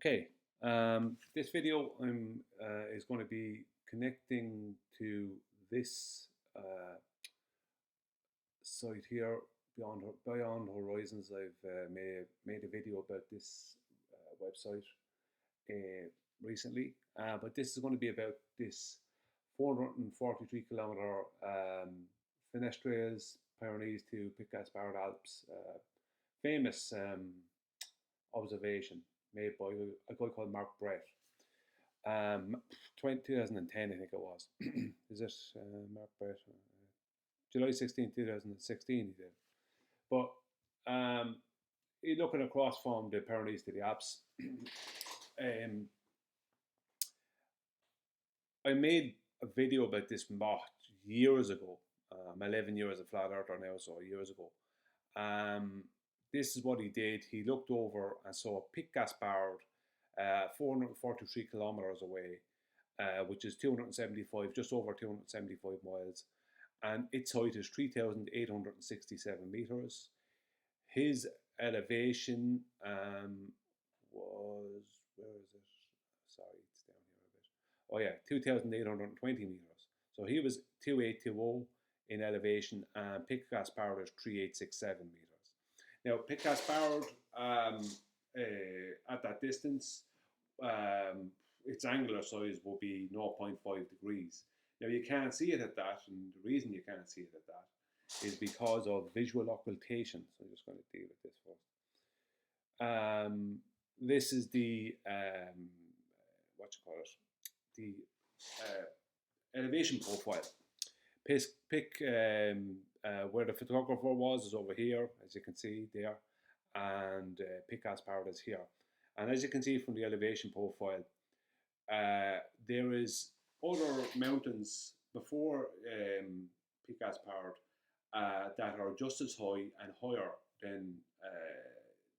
Okay, this video is going to be connecting to this site here, Beyond Horizons. I've made a video about this website recently, but this is going to be about this 443 kilometer Finestrelles Pyrenees to Pic-Gaspard Alps famous observation made by a guy called Mark Brett. 2010, I think it was. Is it Mark Brett? July 16, 2016 he did. But you're looking across from the Pyrenees to the Alps. I made a video about this years ago. I'm 11 years a flat earther now, so years ago. This is what he did. He looked over and saw Pic-Gaspard 443 kilometers away, which is 275, just over 275 miles. And its height is 3,867 meters. His elevation was, where is it? Sorry, it's down here a bit. Oh yeah, 2,820 meters. So he was 2,820 in elevation, and Pic-Gaspard is 3,867 meters. Now, Pic-Gaspard, at that distance, its angular size will be 0.5 degrees. Now, you can't see it at that, and the reason you can't see it at that is because of visual occultation. So I'm just going to deal with this first. This is the, the elevation profile. Where the photographer was is over here, as you can see there, and Pic-Gaspard is here. And as you can see from the elevation profile, there is other mountains before Pic-Gaspard that are just as high and higher than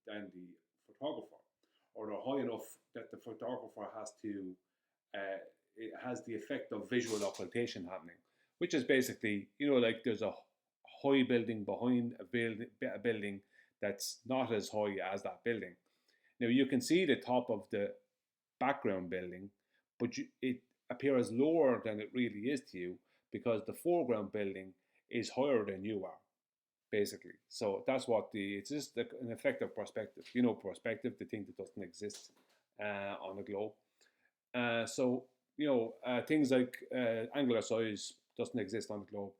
the photographer, or they're high enough that the photographer has to. It has the effect of visual occultation happening, which is basically, like there's a high building behind a building that's not as high as that building. Now you can see the top of the background building, but it appears lower than it really is to you because the foreground building is higher than you are, basically. So that's what it's just an effect of perspective. Perspective, the thing that doesn't exist on a globe. Things like angular size doesn't exist on the globe.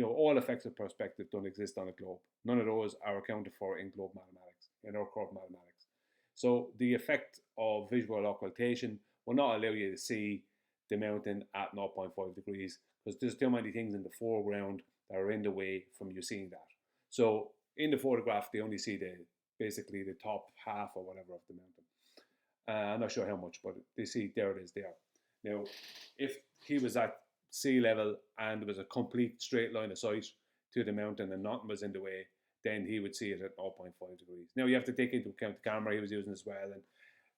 All effects of perspective don't exist on a globe. None of those are accounted for in globe mathematics, in our curve mathematics. So the effect of visual occultation will not allow you to see the mountain at 0.5 degrees because there's too many things in the foreground that are in the way from you seeing that. So in the photograph, they only see basically the top half or whatever of the mountain. I'm not sure how much, but they see there it is there. Now, if he was at sea level and there was a complete straight line of sight to the mountain and nothing was in the way, then he would see it at 0.5 degrees. Now you have to take into account the camera he was using as well, and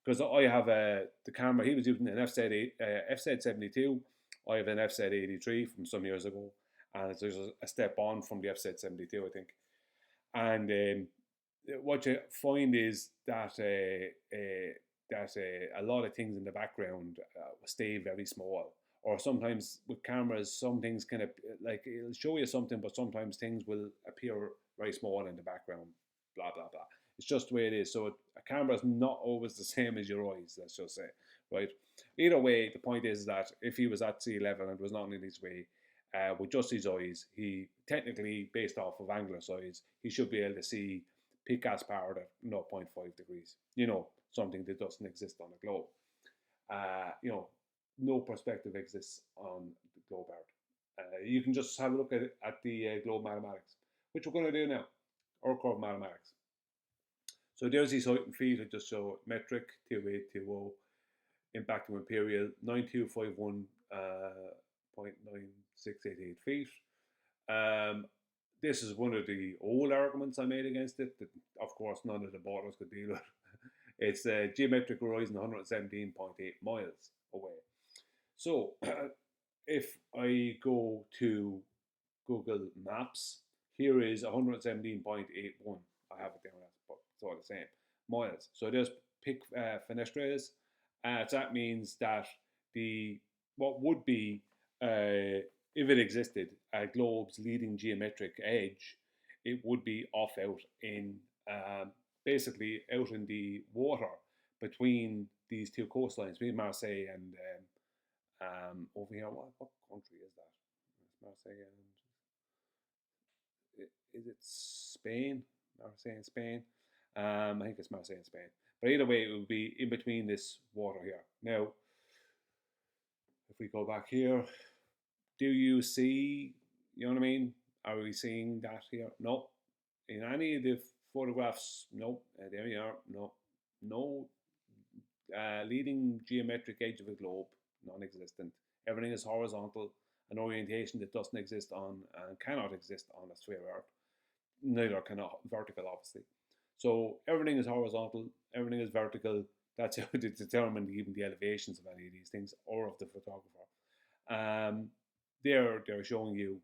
because I have the camera he was using an FZ72, I have an FZ83 from some years ago, and there's a step on from the FZ72, I think. And what you find is that a lot of things in the background stay very small. Or sometimes with cameras, some things kind of like it'll show you something, but sometimes things will appear very small in the background. Blah blah blah. It's just the way it is. So a camera is not always the same as your eyes. Let's just say, right? Either way, the point is that if he was at sea level and there was nothing in his way, with just his eyes, he technically, based off of angular size, he should be able to see Pic-Gaspard at 0.5 degrees. Something that doesn't exist on a globe. No perspective exists on the globe art. You can just have a look at the globe mathematics, which we're going to do now, or curve mathematics. So there's his height in feet. I just show metric 2820, impact to imperial 9251.9688 feet. This is one of the old arguments I made against it that, of course, none of the borders could deal with. It's a geometric horizon 117.8 miles away. So if I go to Google Maps, here is 117.81. I have it down as, but it's all the same, miles. So there's pic fenestres. So that means that the what would be, if it existed, a globe's leading geometric edge, it would be off out in, basically out in the water between these two coastlines, between Marseille and, over here. What country is that? It's Marseille and, is it Spain? Marseille in Spain. I think it's Marseille in Spain. But either way, it would be in between this water here. Now, if we go back here, do you see, you know what I mean? Are we seeing that here? No. In any of the photographs, no. There you are. No. No leading geometric edge of a globe, non-existent. Everything is horizontal, an orientation that doesn't exist on and cannot exist on a sphere Earth. Neither can vertical, obviously. So everything is horizontal, everything is vertical. That's how to determine even the elevations of any of these things, or of the photographer. They're showing you,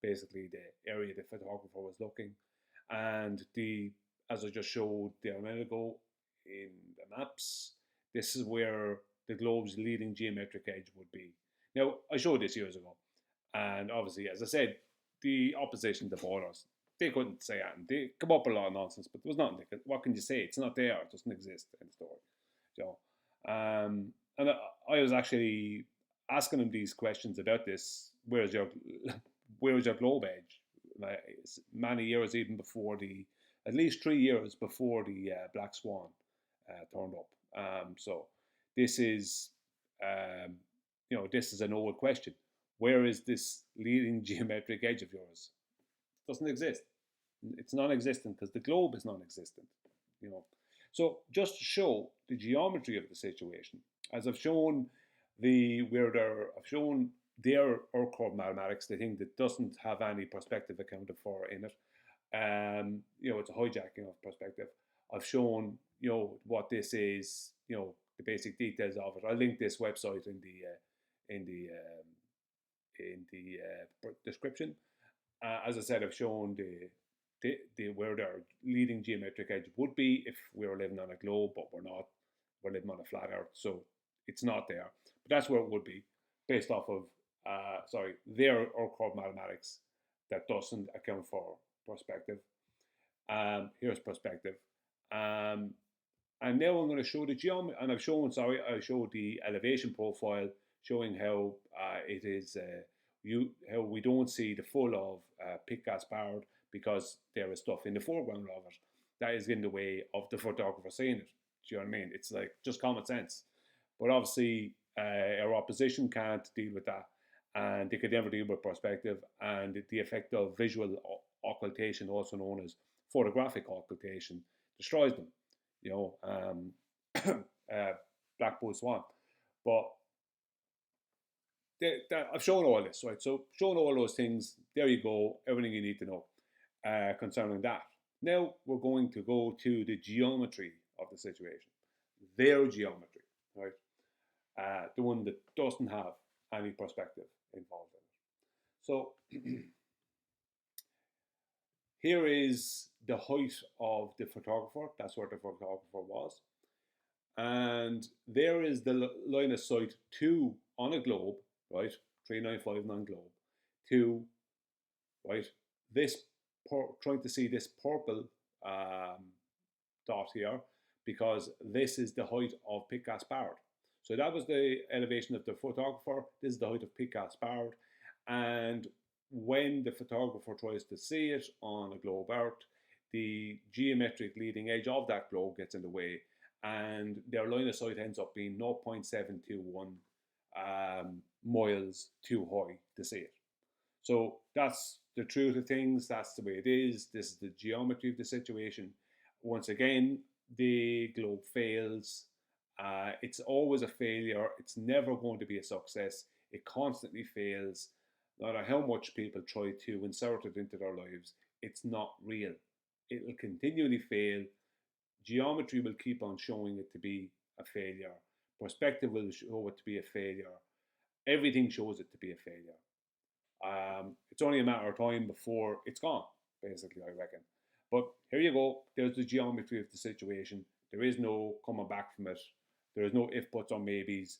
basically the area the photographer was looking, and as I just showed there a minute ago in the maps, this is where the globe's leading geometric edge would be. Now, I showed this years ago, and obviously, as I said, the opposition, the borders, they couldn't say that. They come up with a lot of nonsense, but there was nothing. What can you say? It's not there. It doesn't exist in the story. And I was actually asking him these questions about this. Where's your globe edge? Like, many years, even before at least 3 years before the Black Swan turned up. So this is, this is an old question. Where is this leading geometric edge of yours? It doesn't exist. It's non-existent because the globe is non-existent. So just to show the geometry of the situation, as I've shown I've shown their Earth-curve mathematics, the thing that doesn't have any perspective accounted for in it. It's a hijacking of perspective. I've shown, what this is, the basic details of it. I'll link this website in the description. As I said, I've shown where their leading geometric edge would be if we were living on a globe, but we're not. We're living on a flat Earth, so it's not there. But that's where it would be, based off of their Earth-curve mathematics that doesn't account for perspective. Here's perspective. And now I'm going to show the geometry, and I showed the elevation profile, showing how it is, how we don't see the full of Pic-Gaspard, because there is stuff in the foreground of it that is in the way of the photographer seeing it. Do you know what I mean? It's like just common sense. But obviously, our opposition can't deal with that, and they could never deal with perspective and the effect of visual occultation, also known as photographic occultation, destroys them. Black Bull Swan. But I've shown all this, right? So shown all those things, there you go, everything you need to know concerning that. Now we're going to go to the geometry of the situation, their geometry, right? The one that doesn't have any perspective involved in it. So here is the height of the photographer. That's where the photographer was. And there is the line of sight on a globe, right? 3959 globe, to, right, this, trying to see this purple dot here, because this is the height of Pic-Gaspard. So that was the elevation of the photographer. This is the height of Pic-Gaspard. And when the photographer tries to see it on a globe Earth, the geometric leading edge of that globe gets in the way, and their line of sight ends up being 0.721 miles too high to see it. So that's the truth of things. That's the way it is. This is the geometry of the situation. Once again, the globe fails. It's always a failure. It's never going to be a success. It constantly fails. No matter how much people try to insert it into their lives, it's not real. It will continually fail. Geometry will keep on showing it to be a failure. Perspective will show it to be a failure. Everything shows it to be a failure. It's only a matter of time before it's gone, basically, I reckon. But here you go. There's the geometry of the situation. There is no coming back from it. There is no if, buts, or maybes.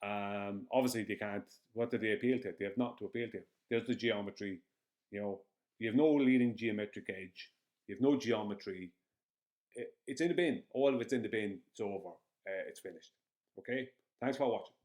Obviously, they can't. What do they appeal to? They have not to appeal to. There's the geometry. You know, you have no leading geometric edge. You have no geometry. It's in the bin. All of it's in the bin. It's over. It's finished. Okay. Thanks for watching.